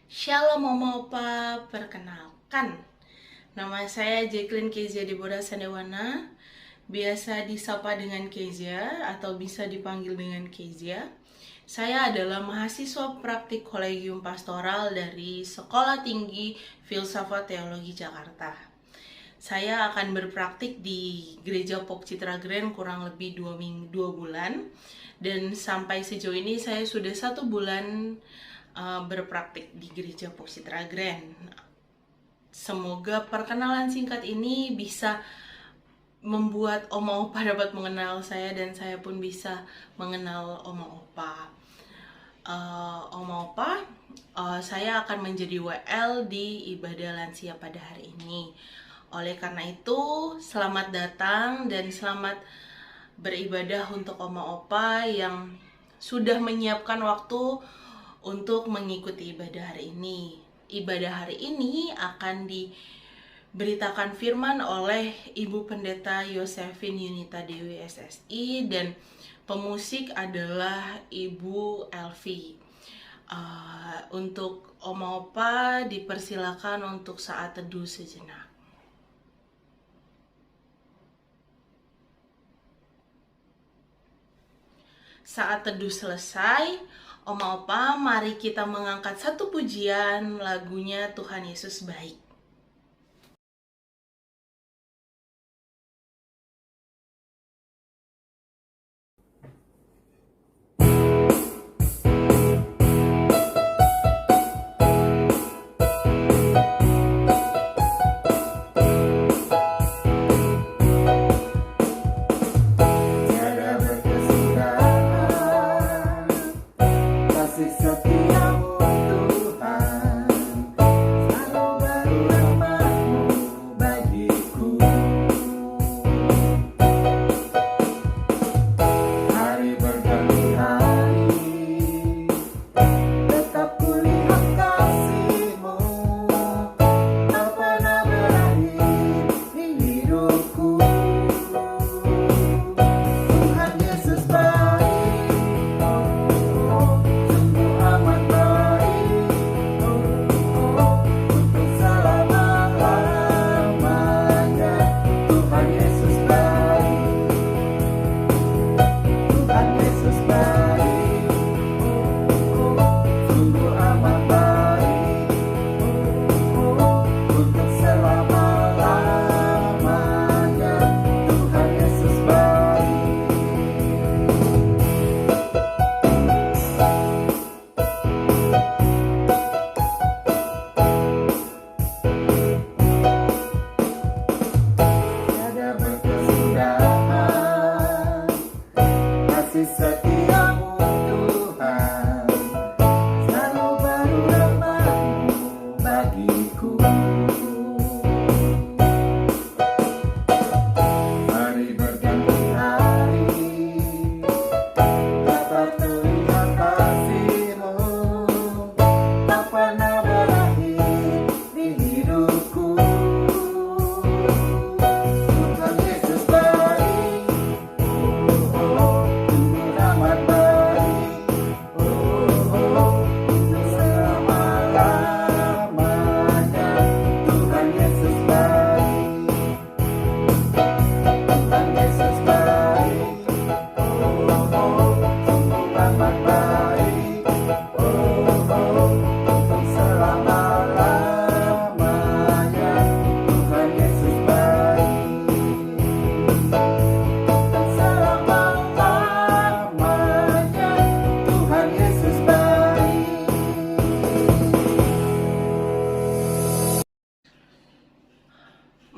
Shalom Mama Opa, perkenalkan nama saya Jacqueline Kezia Deborah Sandewana, biasa disapa dengan Kezia atau bisa dipanggil dengan Kezia. Saya adalah mahasiswa praktik Kolegium Pastoral dari Sekolah Tinggi Filsafat Teologi Jakarta. Saya akan berpraktik di Gereja Pok Citra Grand kurang lebih 2 bulan. Dan sampai sejauh ini saya sudah 1 bulan berpraktik di Gereja Pok Citra Grand. Semoga perkenalan singkat ini bisa membuat Oma Opa dapat mengenal saya dan saya pun bisa mengenal Oma Opa. Oma Opa, saya akan menjadi WL di ibadah lansia pada hari ini. Oleh karena itu, selamat datang dan selamat beribadah untuk Oma Opa yang sudah menyiapkan waktu untuk mengikuti ibadah hari ini. Ibadah hari ini akan diberitakan firman oleh Ibu Pendeta Yosefin Yunita Dewi SSI dan pemusik adalah Ibu Elvi. Untuk Oma Opa dipersilakan untuk saat teduh sejenak. Saat teduh selesai, Oma Opa, mari kita mengangkat satu pujian lagunya Tuhan Yesus Baik.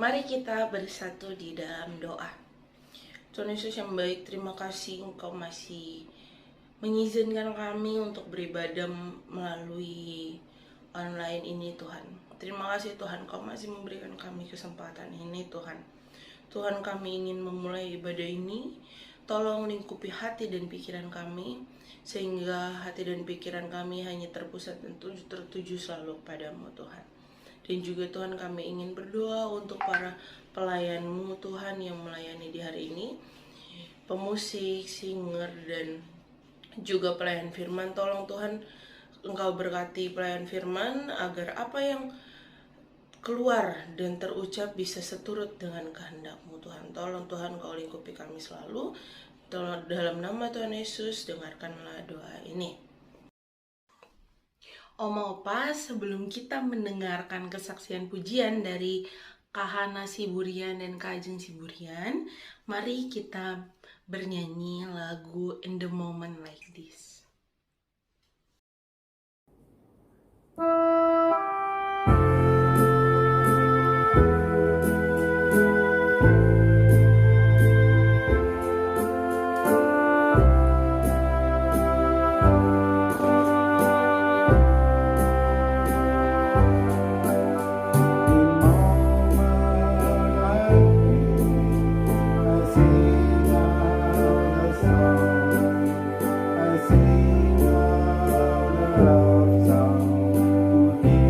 Mari kita bersatu di dalam doa. Tuhan Yesus yang baik, terima kasih Engkau masih mengizinkan kami untuk beribadah melalui online ini Tuhan. Terima kasih Tuhan, Kau masih memberikan kami kesempatan ini Tuhan. Tuhan, kami ingin memulai ibadah ini. Tolong lingkupi hati dan pikiran kami, sehingga hati dan pikiran kami hanya terpusat dan tertuju selalu padamu Tuhan. Dan juga Tuhan, kami ingin berdoa untuk para pelayan-Mu Tuhan yang melayani di hari ini, pemusik, singer, dan juga pelayan firman. Tolong Tuhan, Engkau berkati pelayan firman, agar apa yang keluar dan terucap bisa seturut dengan kehendak-Mu Tuhan. Tolong Tuhan Kau lingkupi kami selalu. Tolong dalam nama Tuhan Yesus dengarkanlah doa ini. Oma Opa, sebelum kita mendengarkan kesaksian pujian dari Kak Hana Siburian dan Kak Ajeng Siburian, mari kita bernyanyi lagu In the Moment Like This. I sing of the love song to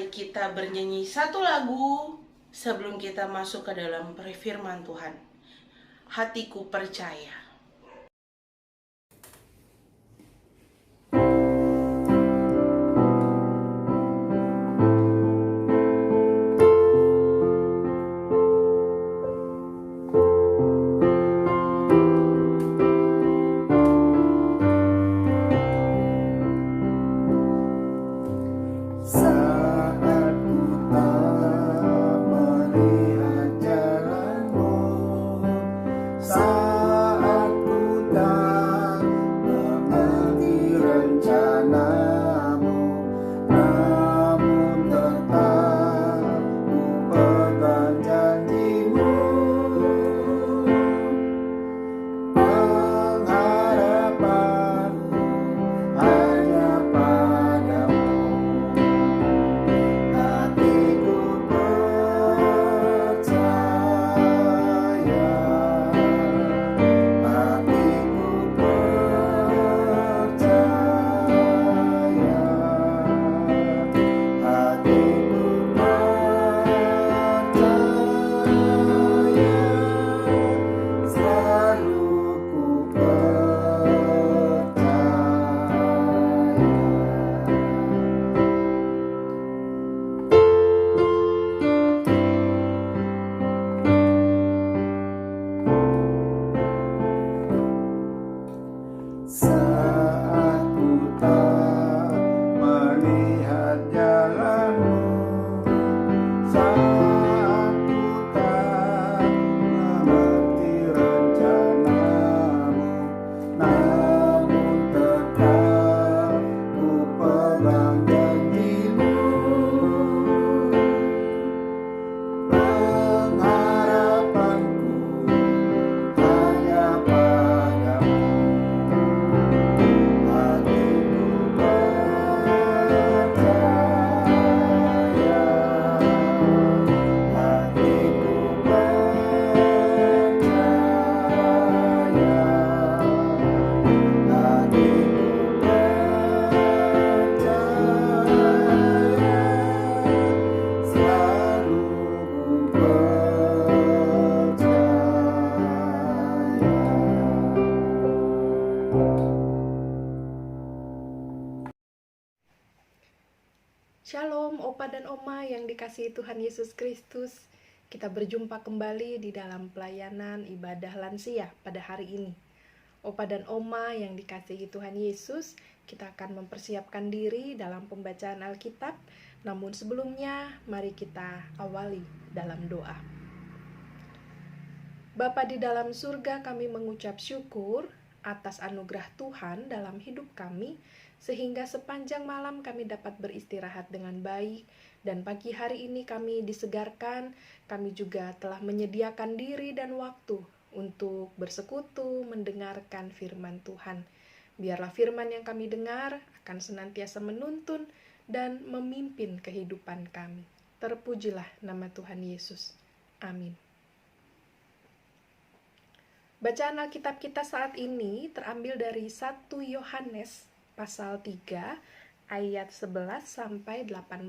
Mari kita bernyanyi satu lagu sebelum kita masuk ke dalam firman Tuhan. Hatiku percaya. Shalom Opa dan Oma yang dikasihi Tuhan Yesus Kristus. Kita berjumpa kembali di dalam pelayanan ibadah lansia pada hari ini. Opa dan Oma yang dikasihi Tuhan Yesus, kita akan mempersiapkan diri dalam pembacaan Alkitab. Namun sebelumnya, mari kita awali dalam doa. Bapa di dalam surga, kami mengucap syukur atas anugerah Tuhan dalam hidup kami, sehingga sepanjang malam kami dapat beristirahat dengan baik, dan pagi hari ini kami disegarkan. Kami juga telah menyediakan diri dan waktu untuk bersekutu mendengarkan firman Tuhan. Biarlah firman yang kami dengar akan senantiasa menuntun dan memimpin kehidupan kami. Terpujilah nama Tuhan Yesus. Amin. Bacaan Alkitab kita saat ini terambil dari 1 Yohanes pasal 3 ayat 11 sampai 18.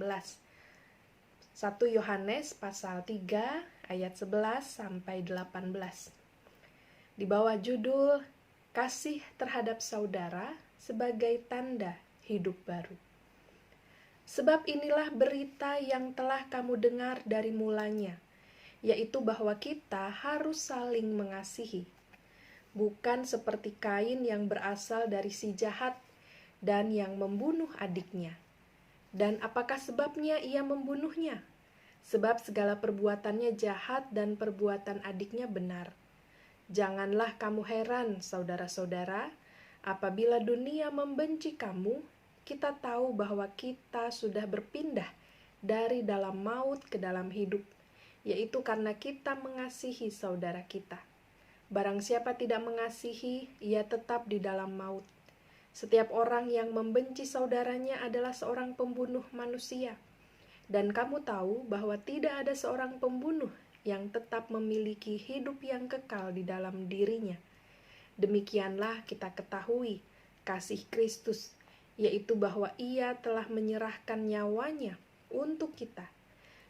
1 Yohanes pasal 3 ayat 11 sampai 18. Di bawah judul Kasih terhadap saudara sebagai tanda hidup baru. Sebab inilah berita yang telah kamu dengar dari mulanya, yaitu bahwa kita harus saling mengasihi. Bukan seperti Kain yang berasal dari si jahat dan yang membunuh adiknya. Dan apakah sebabnya ia membunuhnya? Sebab segala perbuatannya jahat dan perbuatan adiknya benar. Janganlah kamu heran, saudara-saudara, apabila dunia membenci kamu. Kita tahu bahwa kita sudah berpindah dari dalam maut ke dalam hidup, yaitu karena kita mengasihi saudara kita. Barang siapa tidak mengasihi, ia tetap di dalam maut. Setiap orang yang membenci saudaranya adalah seorang pembunuh manusia. Dan kamu tahu bahwa tidak ada seorang pembunuh yang tetap memiliki hidup yang kekal di dalam dirinya. Demikianlah kita ketahui kasih Kristus, yaitu bahwa ia telah menyerahkan nyawanya untuk kita.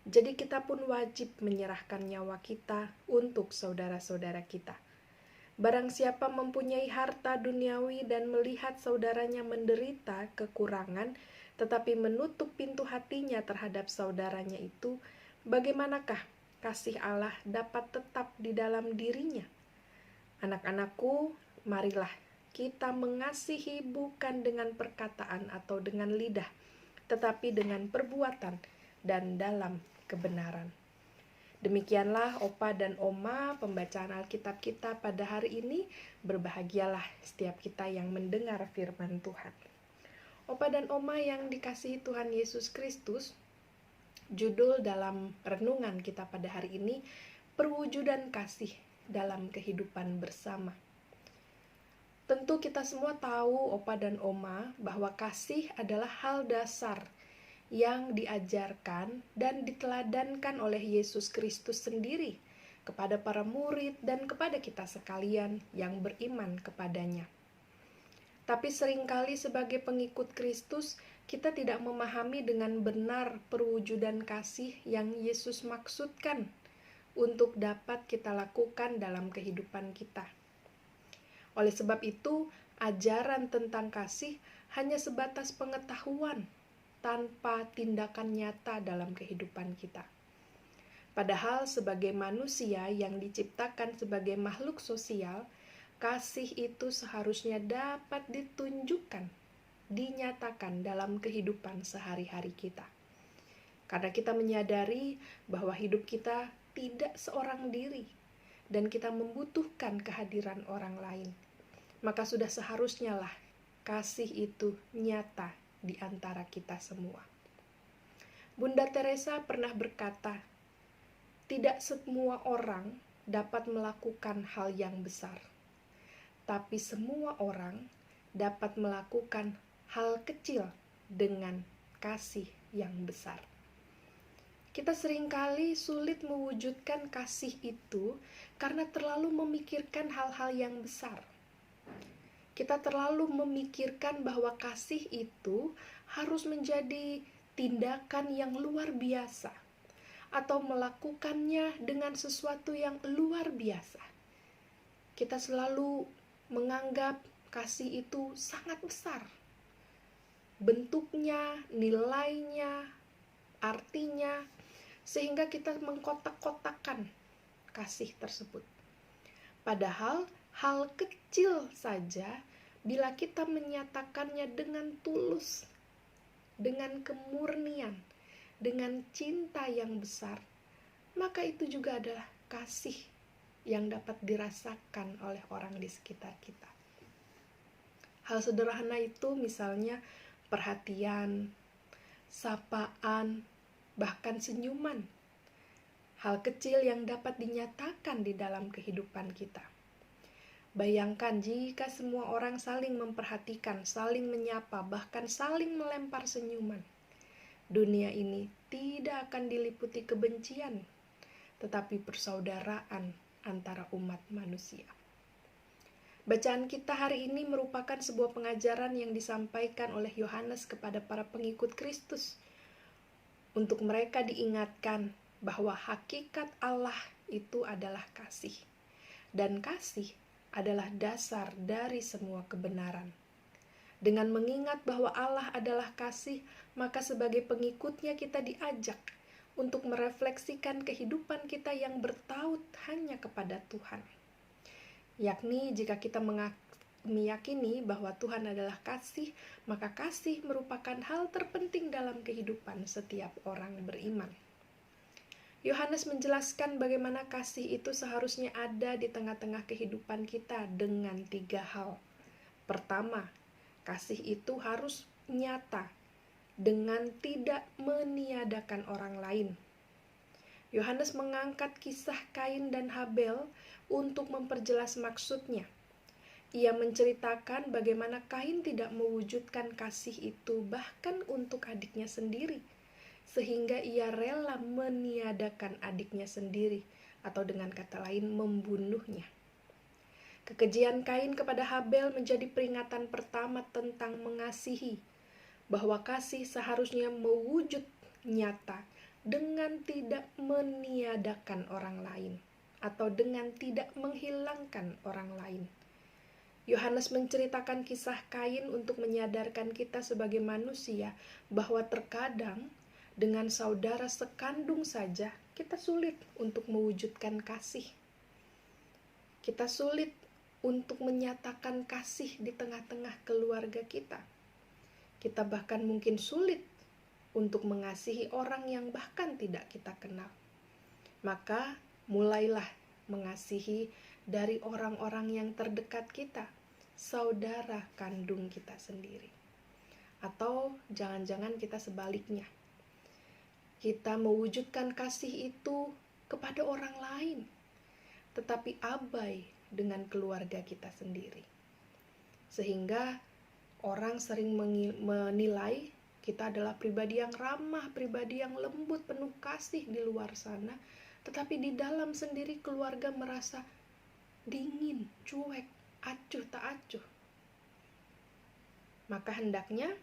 Jadi kita pun wajib menyerahkan nyawa kita untuk saudara-saudara kita. Barang siapa mempunyai harta duniawi dan melihat saudaranya menderita kekurangan, tetapi menutup pintu hatinya terhadap saudaranya itu, bagaimanakah kasih Allah dapat tetap di dalam dirinya? Anak-anakku, marilah kita mengasihi bukan dengan perkataan atau dengan lidah, tetapi dengan perbuatan dan dalam kebenaran. Demikianlah Opa dan Oma pembacaan Alkitab kita pada hari ini. Berbahagialah setiap kita yang mendengar firman Tuhan. Opa dan Oma yang dikasihi Tuhan Yesus Kristus, judul dalam renungan kita pada hari ini, perwujudan kasih dalam kehidupan bersama. Tentu kita semua tahu, Opa dan Oma, bahwa kasih adalah hal dasar yang diajarkan dan diteladankan oleh Yesus Kristus sendiri kepada para murid dan kepada kita sekalian yang beriman kepadanya. Tapi seringkali sebagai pengikut Kristus, kita tidak memahami dengan benar perwujudan kasih yang Yesus maksudkan untuk dapat kita lakukan dalam kehidupan kita. Oleh sebab itu, ajaran tentang kasih hanya sebatas pengetahuan tanpa tindakan nyata dalam kehidupan kita. Padahal sebagai manusia yang diciptakan sebagai makhluk sosial, kasih itu seharusnya dapat ditunjukkan, dinyatakan dalam kehidupan sehari-hari kita. Karena kita menyadari bahwa hidup kita tidak seorang diri dan kita membutuhkan kehadiran orang lain. Maka sudah seharusnya lah kasih itu nyata di antara kita semua. Bunda Teresa pernah berkata, tidak semua orang dapat melakukan hal yang besar, tapi semua orang dapat melakukan hal kecil dengan kasih yang besar. Kita seringkali sulit mewujudkan kasih itu karena terlalu memikirkan hal-hal yang besar. Kita terlalu memikirkan bahwa kasih itu harus menjadi tindakan yang luar biasa atau melakukannya dengan sesuatu yang luar biasa. Kita selalu menganggap kasih itu sangat besar. Bentuknya, nilainya, artinya, sehingga kita mengkotak-kotakkan kasih tersebut. Padahal hal kecil saja, bila kita menyatakannya dengan tulus, dengan kemurnian, dengan cinta yang besar, maka itu juga adalah kasih yang dapat dirasakan oleh orang di sekitar kita. Hal sederhana itu misalnya perhatian, sapaan, bahkan senyuman. Hal kecil yang dapat dinyatakan di dalam kehidupan kita. Bayangkan jika semua orang saling memperhatikan, saling menyapa, bahkan saling melempar senyuman. Dunia ini tidak akan diliputi kebencian, tetapi persaudaraan antara umat manusia. Bacaan kita hari ini merupakan sebuah pengajaran yang disampaikan oleh Yohanes kepada para pengikut Kristus. Untuk mereka diingatkan bahwa hakikat Allah itu adalah kasih. Dan kasih adalah dasar dari semua kebenaran. Dengan mengingat bahwa Allah adalah kasih, maka sebagai pengikutnya kita diajak untuk merefleksikan kehidupan kita yang bertaut hanya kepada Tuhan. Yakni jika kita meyakini bahwa Tuhan adalah kasih, maka kasih merupakan hal terpenting dalam kehidupan setiap orang beriman. Yohanes menjelaskan bagaimana kasih itu seharusnya ada di tengah-tengah kehidupan kita dengan 3 hal. Pertama, kasih itu harus nyata dengan tidak meniadakan orang lain. Yohanes mengangkat kisah Kain dan Habel untuk memperjelas maksudnya. Ia menceritakan bagaimana Kain tidak mewujudkan kasih itu bahkan untuk adiknya sendiri, sehingga ia rela meniadakan adiknya sendiri, atau dengan kata lain membunuhnya. Kekejian Kain kepada Habel menjadi peringatan pertama tentang mengasihi, bahwa kasih seharusnya mewujud nyata dengan tidak meniadakan orang lain atau dengan tidak menghilangkan orang lain. Yohanes menceritakan kisah Kain untuk menyadarkan kita sebagai manusia bahwa terkadang dengan saudara sekandung saja kita sulit untuk mewujudkan kasih. Kita sulit untuk menyatakan kasih di tengah-tengah keluarga kita. Kita bahkan mungkin sulit untuk mengasihi orang yang bahkan tidak kita kenal. Maka mulailah mengasihi dari orang-orang yang terdekat kita, saudara kandung kita sendiri. Atau jangan-jangan kita sebaliknya. Kita mewujudkan kasih itu kepada orang lain, tetapi abai dengan keluarga kita sendiri. Sehingga orang sering menilai kita adalah pribadi yang ramah, pribadi yang lembut, penuh kasih di luar sana, tetapi di dalam sendiri keluarga merasa dingin, cuek, acuh tak acuh. Maka hendaknya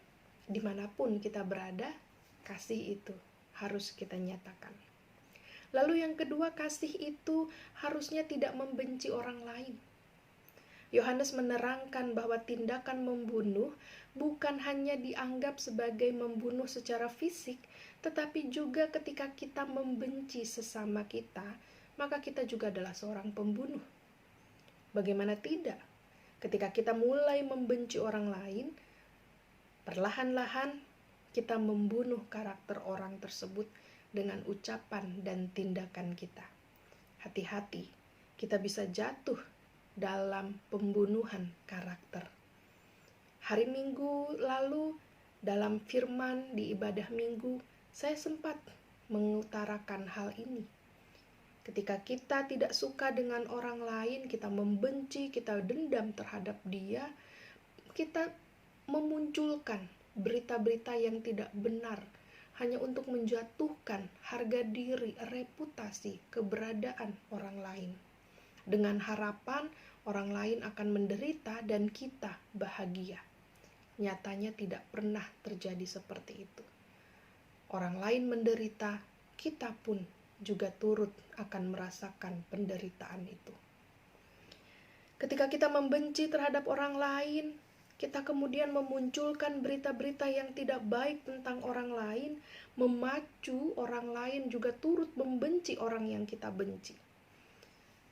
dimanapun kita berada, kasih itu harus kita nyatakan. Lalu yang kedua, kasih itu harusnya tidak membenci orang lain. Yohanes menerangkan bahwa tindakan membunuh bukan hanya dianggap sebagai membunuh secara fisik, tetapi juga ketika kita membenci sesama kita, maka kita juga adalah seorang pembunuh. Bagaimana tidak? Ketika kita mulai membenci orang lain, perlahan-lahan kita membunuh karakter orang tersebut dengan ucapan dan tindakan kita. Hati-hati, kita bisa jatuh dalam pembunuhan karakter. Hari Minggu lalu, dalam firman di ibadah Minggu, saya sempat mengutarakan hal ini. Ketika kita tidak suka dengan orang lain, kita membenci, kita dendam terhadap dia, kita memunculkan berita-berita yang tidak benar hanya untuk menjatuhkan harga diri, reputasi, keberadaan orang lain. Dengan harapan orang lain akan menderita dan kita bahagia. Nyatanya tidak pernah terjadi seperti itu. Orang lain menderita, kita pun juga turut akan merasakan penderitaan itu. Ketika kita membenci terhadap orang lain, kita kemudian memunculkan berita-berita yang tidak baik tentang orang lain, memacu orang lain juga turut membenci orang yang kita benci.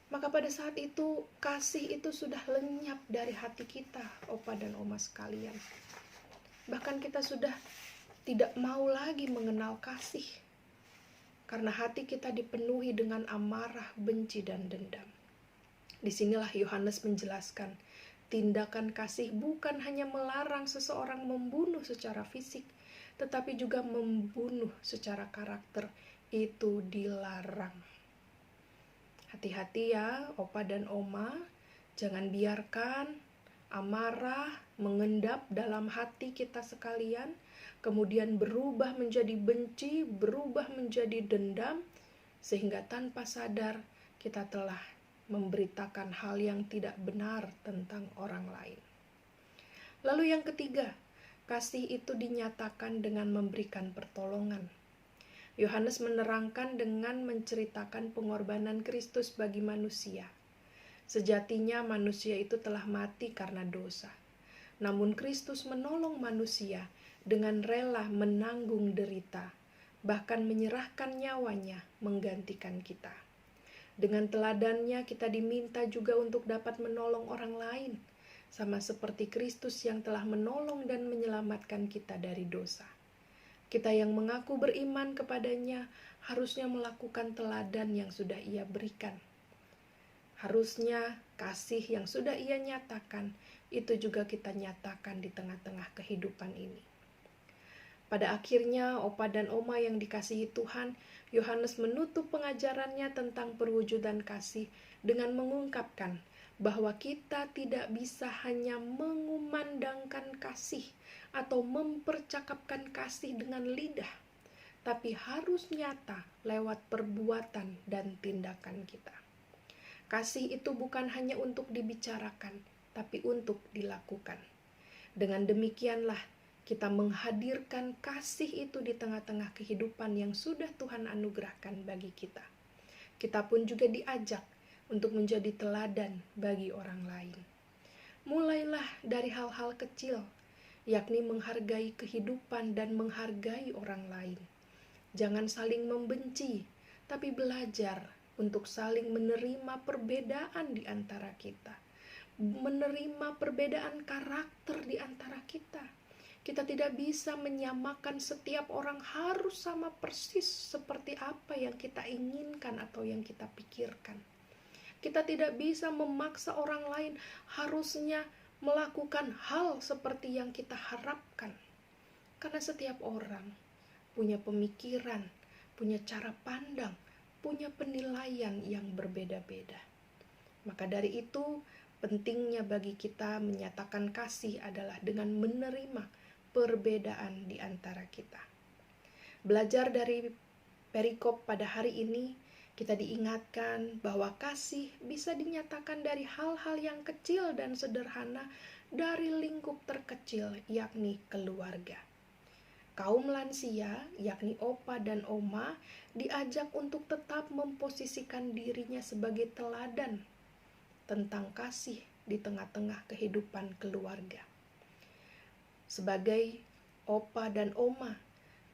Maka pada saat itu, kasih itu sudah lenyap dari hati kita, Opa dan Oma sekalian. Bahkan kita sudah tidak mau lagi mengenal kasih, karena hati kita dipenuhi dengan amarah, benci, dan dendam. Disinilah Yohanes menjelaskan, tindakan kasih bukan hanya melarang seseorang membunuh secara fisik, tetapi juga membunuh secara karakter. Itu dilarang. Hati-hati ya, Opa dan Oma, jangan biarkan amarah mengendap dalam hati kita sekalian, kemudian berubah menjadi benci, berubah menjadi dendam, sehingga tanpa sadar kita telah memberitakan hal yang tidak benar tentang orang lain. Lalu yang ketiga, kasih itu dinyatakan dengan memberikan pertolongan. Yohanes menerangkan dengan menceritakan pengorbanan Kristus bagi manusia. Sejatinya manusia itu telah mati karena dosa. Namun Kristus menolong manusia dengan rela menanggung derita, bahkan menyerahkan nyawanya menggantikan kita. Dengan teladannya kita diminta juga untuk dapat menolong orang lain, sama seperti Kristus yang telah menolong dan menyelamatkan kita dari dosa. Kita yang mengaku beriman kepadanya harusnya melakukan teladan yang sudah Ia berikan. Harusnya kasih yang sudah Ia nyatakan, itu juga kita nyatakan di tengah-tengah kehidupan ini. Pada akhirnya, Opa dan Oma yang dikasihi Tuhan, Yohanes menutup pengajarannya tentang perwujudan kasih dengan mengungkapkan bahwa kita tidak bisa hanya mengumandangkan kasih atau mempercakapkan kasih dengan lidah, tapi harus nyata lewat perbuatan dan tindakan kita. Kasih itu bukan hanya untuk dibicarakan, tapi untuk dilakukan. Dengan demikianlah kita menghadirkan kasih itu di tengah-tengah kehidupan yang sudah Tuhan anugerahkan bagi kita. Kita pun juga diajak untuk menjadi teladan bagi orang lain. Mulailah dari hal-hal kecil, yakni menghargai kehidupan dan menghargai orang lain. Jangan saling membenci, tapi belajar untuk saling menerima perbedaan di antara kita. Menerima perbedaan karakter di antara kita. Kita tidak bisa menyamakan setiap orang harus sama persis seperti apa yang kita inginkan atau yang kita pikirkan. Kita tidak bisa memaksa orang lain harusnya melakukan hal seperti yang kita harapkan. Karena setiap orang punya pemikiran, punya cara pandang, punya penilaian yang berbeda-beda. Maka dari itu, pentingnya bagi kita menyatakan kasih adalah dengan menerima perbedaan di antara kita. Belajar dari perikop pada hari ini, kita diingatkan bahwa kasih bisa dinyatakan dari hal-hal yang kecil dan sederhana dari lingkup terkecil, yakni keluarga. Kaum lansia, yakni opa dan oma, diajak untuk tetap memposisikan dirinya sebagai teladan tentang kasih di tengah-tengah kehidupan keluarga. Sebagai opa dan oma,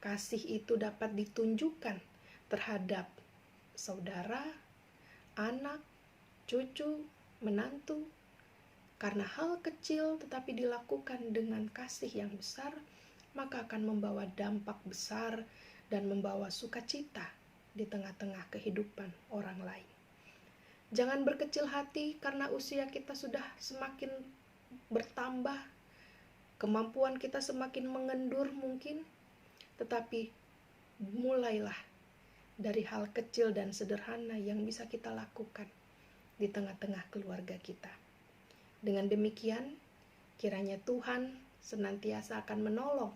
kasih itu dapat ditunjukkan terhadap saudara, anak, cucu, menantu. Karena hal kecil tetapi dilakukan dengan kasih yang besar, maka akan membawa dampak besar dan membawa sukacita di tengah-tengah kehidupan orang lain. Jangan berkecil hati karena usia kita sudah semakin bertambah, kemampuan kita semakin mengendur mungkin, tetapi mulailah dari hal kecil dan sederhana yang bisa kita lakukan di tengah-tengah keluarga kita. Dengan demikian, kiranya Tuhan senantiasa akan menolong,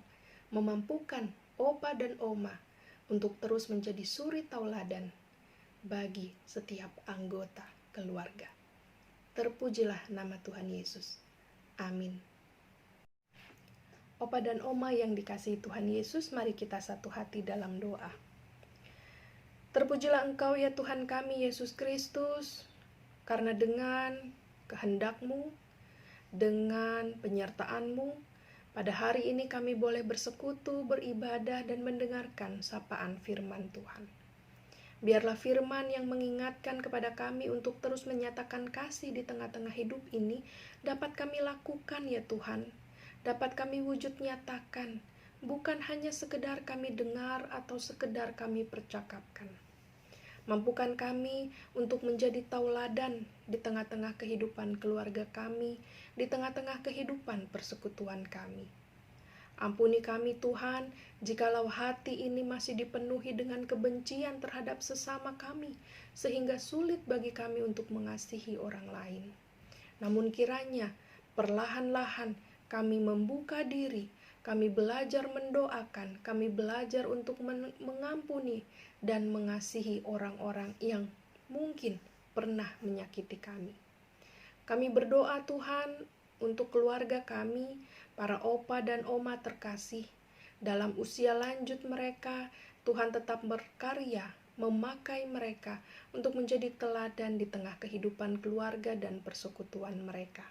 memampukan opa dan oma untuk terus menjadi suri tauladan bagi setiap anggota keluarga. Terpujilah nama Tuhan Yesus. Amin. Opa dan oma yang dikasihi Tuhan Yesus, mari kita satu hati dalam doa. Terpujilah Engkau ya Tuhan kami Yesus Kristus, karena dengan kehendak-Mu, dengan penyertaan-Mu, pada hari ini kami boleh bersekutu, beribadah, dan mendengarkan sapaan firman Tuhan. Biarlah firman yang mengingatkan kepada kami untuk terus menyatakan kasih di tengah-tengah hidup ini dapat kami lakukan ya Tuhan, dapat kami wujud nyatakan, bukan hanya sekedar kami dengar atau sekedar kami percakapkan. Mampukan kami untuk menjadi tauladan di tengah-tengah kehidupan keluarga kami, di tengah-tengah kehidupan persekutuan kami. Ampuni kami Tuhan, jikalau hati ini masih dipenuhi dengan kebencian terhadap sesama kami, sehingga sulit bagi kami untuk mengasihi orang lain. Namun kiranya perlahan-lahan kami membuka diri, kami belajar mendoakan, kami belajar untuk mengampuni dan mengasihi orang-orang yang mungkin pernah menyakiti kami. Kami berdoa Tuhan untuk keluarga kami, para opa dan oma terkasih. Dalam usia lanjut mereka, Tuhan tetap berkarya, memakai mereka untuk menjadi teladan di tengah kehidupan keluarga dan persekutuan mereka.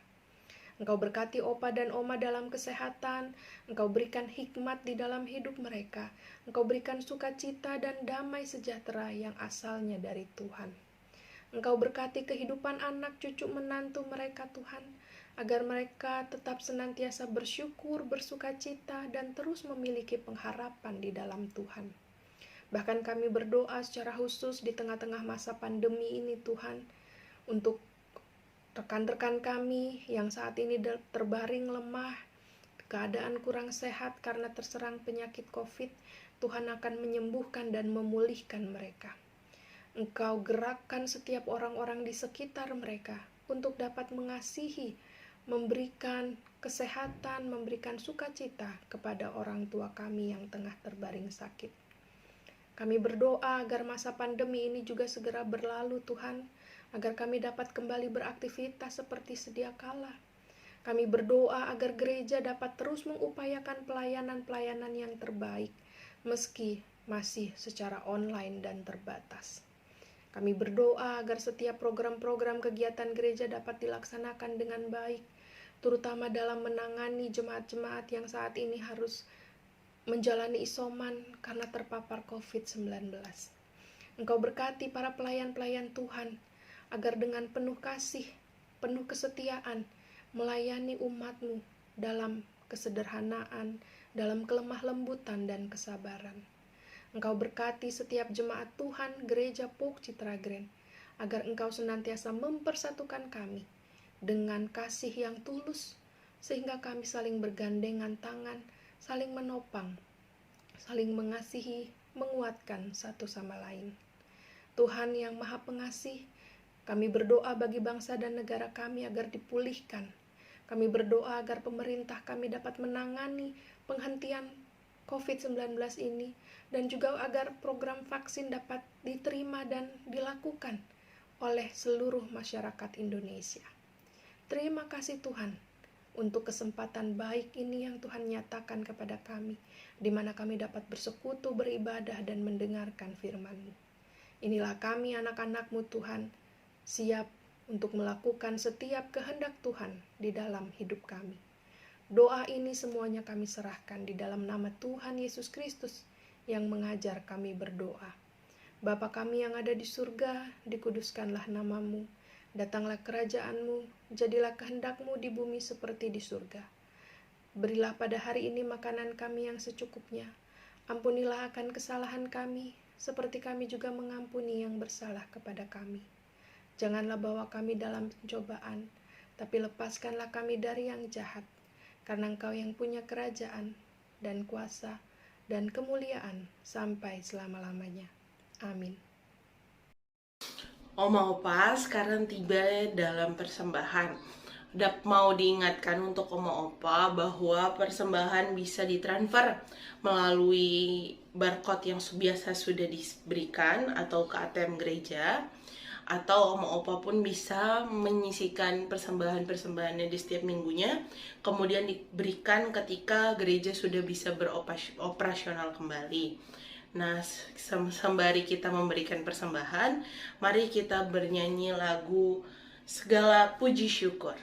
Engkau berkati opa dan oma dalam kesehatan, Engkau berikan hikmat di dalam hidup mereka, Engkau berikan sukacita dan damai sejahtera yang asalnya dari Tuhan. Engkau berkati kehidupan anak, cucu, menantu mereka Tuhan, agar mereka tetap senantiasa bersyukur, bersukacita, dan terus memiliki pengharapan di dalam Tuhan. Bahkan kami berdoa secara khusus di tengah-tengah masa pandemi ini Tuhan, untuk rekan-rekan kami yang saat ini terbaring lemah, keadaan kurang sehat karena terserang penyakit COVID, Tuhan akan menyembuhkan dan memulihkan mereka. Engkau gerakkan setiap orang-orang di sekitar mereka untuk dapat mengasihi, memberikan kesehatan, memberikan sukacita kepada orang tua kami yang tengah terbaring sakit. Kami berdoa agar masa pandemi ini juga segera berlalu Tuhan, agar kami dapat kembali beraktivitas seperti sedia kala. Kami berdoa agar gereja dapat terus mengupayakan pelayanan-pelayanan yang terbaik, meski masih secara online dan terbatas. Kami berdoa agar setiap program-program kegiatan gereja dapat dilaksanakan dengan baik, terutama dalam menangani jemaat-jemaat yang saat ini harus menjalani isoman karena terpapar COVID-19. Engkau berkati para pelayan-pelayan Tuhan, agar dengan penuh kasih, penuh kesetiaan, melayani umat-Mu dalam kesederhanaan, dalam kelemah lembutan dan kesabaran. Engkau berkati setiap jemaat Tuhan Gereja Pok Citra Grand, agar Engkau senantiasa mempersatukan kami dengan kasih yang tulus, sehingga kami saling bergandengan tangan, saling menopang, saling mengasihi, menguatkan satu sama lain. Tuhan yang Maha Pengasih, kami berdoa bagi bangsa dan negara kami agar dipulihkan. Kami berdoa agar pemerintah kami dapat menangani penghentian COVID-19 ini, dan juga agar program vaksin dapat diterima dan dilakukan oleh seluruh masyarakat Indonesia. Terima kasih Tuhan untuk kesempatan baik ini yang Tuhan nyatakan kepada kami, di mana kami dapat bersekutu, beribadah, dan mendengarkan firman-Mu. Inilah kami anak-anak-Mu Tuhan, siap untuk melakukan setiap kehendak Tuhan di dalam hidup kami. Doa ini semuanya kami serahkan di dalam nama Tuhan Yesus Kristus yang mengajar kami berdoa. Bapa kami yang ada di surga, dikuduskanlah nama-Mu, datanglah kerajaan-Mu, jadilah kehendak-Mu di bumi seperti di surga. Berilah pada hari ini makanan kami yang secukupnya. Ampunilah akan kesalahan kami, seperti kami juga mengampuni yang bersalah kepada kami. Janganlah bawa kami dalam pencobaan, tapi lepaskanlah kami dari yang jahat, karena Engkau yang punya kerajaan dan kuasa dan kemuliaan sampai selama-lamanya. Amin. Oma Opa sekarang tiba dalam persembahan. Mau diingatkan untuk Oma Opa bahwa persembahan bisa ditransfer melalui barcode yang biasa sudah diberikan atau ke ATM gereja, atau Oma Opa pun bisa menyisikan persembahan-persembahannya di setiap minggunya, kemudian diberikan ketika gereja sudah bisa beroperasional kembali. Nah, sembari kita memberikan persembahan, mari kita bernyanyi lagu Segala Puji Syukur.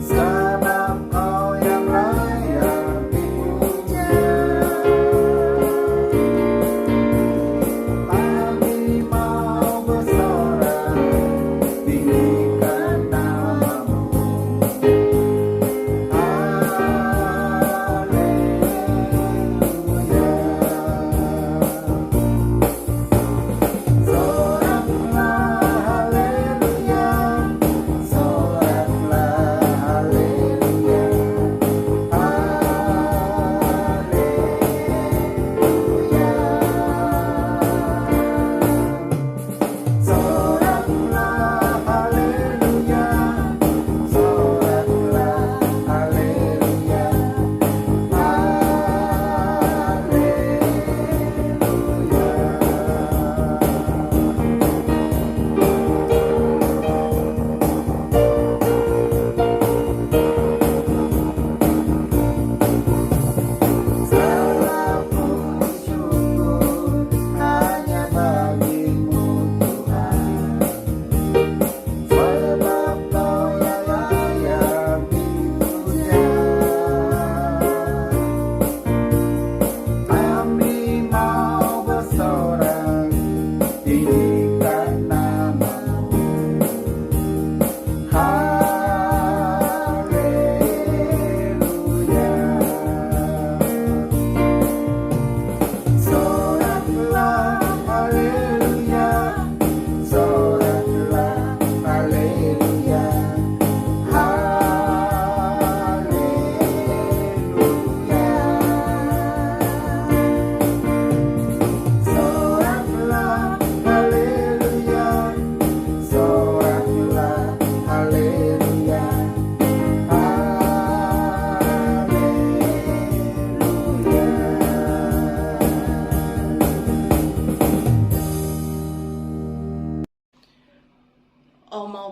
Sebab Kau yang layak dipuja.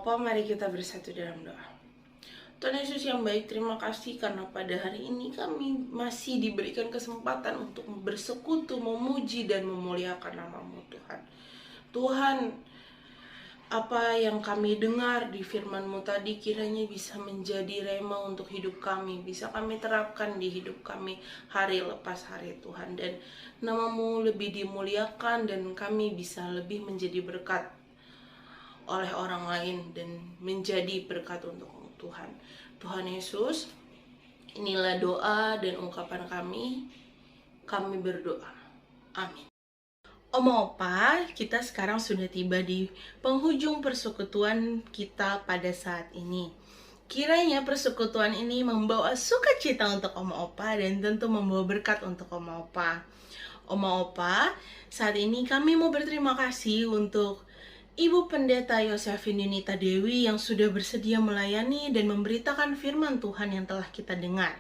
Opa, mari kita bersatu dalam doa. Tuhan Yesus yang baik, terima kasih karena pada hari ini kami masih diberikan kesempatan untuk bersekutu, memuji dan memuliakan nama-Mu Tuhan. Tuhan, apa yang kami dengar di firman-Mu tadi kiranya bisa menjadi rema untuk hidup kami, bisa kami terapkan di hidup kami hari lepas hari Tuhan, dan nama-Mu lebih dimuliakan dan kami bisa lebih menjadi berkat oleh orang lain dan menjadi berkat untuk Tuhan. Tuhan Yesus, inilah doa dan ungkapan kami berdoa. Amin. Oma Opa, kita sekarang sudah tiba di penghujung persekutuan kita pada saat ini. Kiranya persekutuan ini membawa sukacita untuk Oma Opa dan tentu membawa berkat untuk Oma Opa. Oma Opa, saat ini kami mau berterima kasih untuk Ibu Pendeta Yosefin Yunita Dewi yang sudah bersedia melayani dan memberitakan firman Tuhan yang telah kita dengar.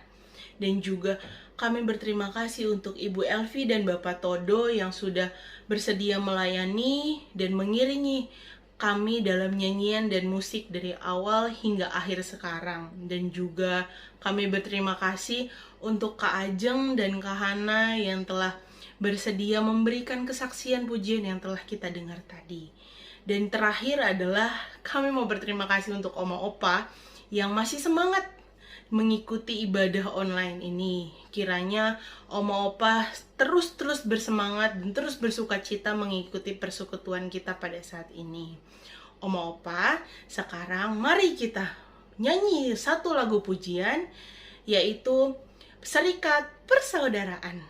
Dan juga kami berterima kasih untuk Ibu Elvi dan Bapak Todo yang sudah bersedia melayani dan mengiringi kami dalam nyanyian dan musik dari awal hingga akhir sekarang. Dan juga kami berterima kasih untuk Kak Ajeng dan Kak Hana yang telah bersedia memberikan kesaksian pujian yang telah kita dengar tadi. Dan terakhir adalah kami mau berterima kasih untuk Oma Opa yang masih semangat mengikuti ibadah online ini. Kiranya Oma Opa terus bersemangat dan terus bersukacita mengikuti persekutuan kita pada saat ini. Oma Opa, sekarang mari kita nyanyi satu lagu pujian, yaitu Serikat Persaudaraan.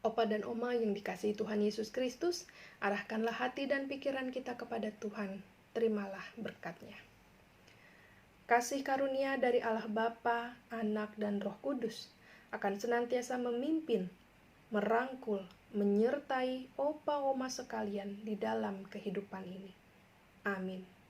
Opa dan Oma yang dikasihi Tuhan Yesus Kristus, arahkanlah hati dan pikiran kita kepada Tuhan. Terimalah berkat-Nya. Kasih karunia dari Allah Bapa, Anak, dan Roh Kudus akan senantiasa memimpin, merangkul, menyertai Opa Oma sekalian di dalam kehidupan ini. Amin.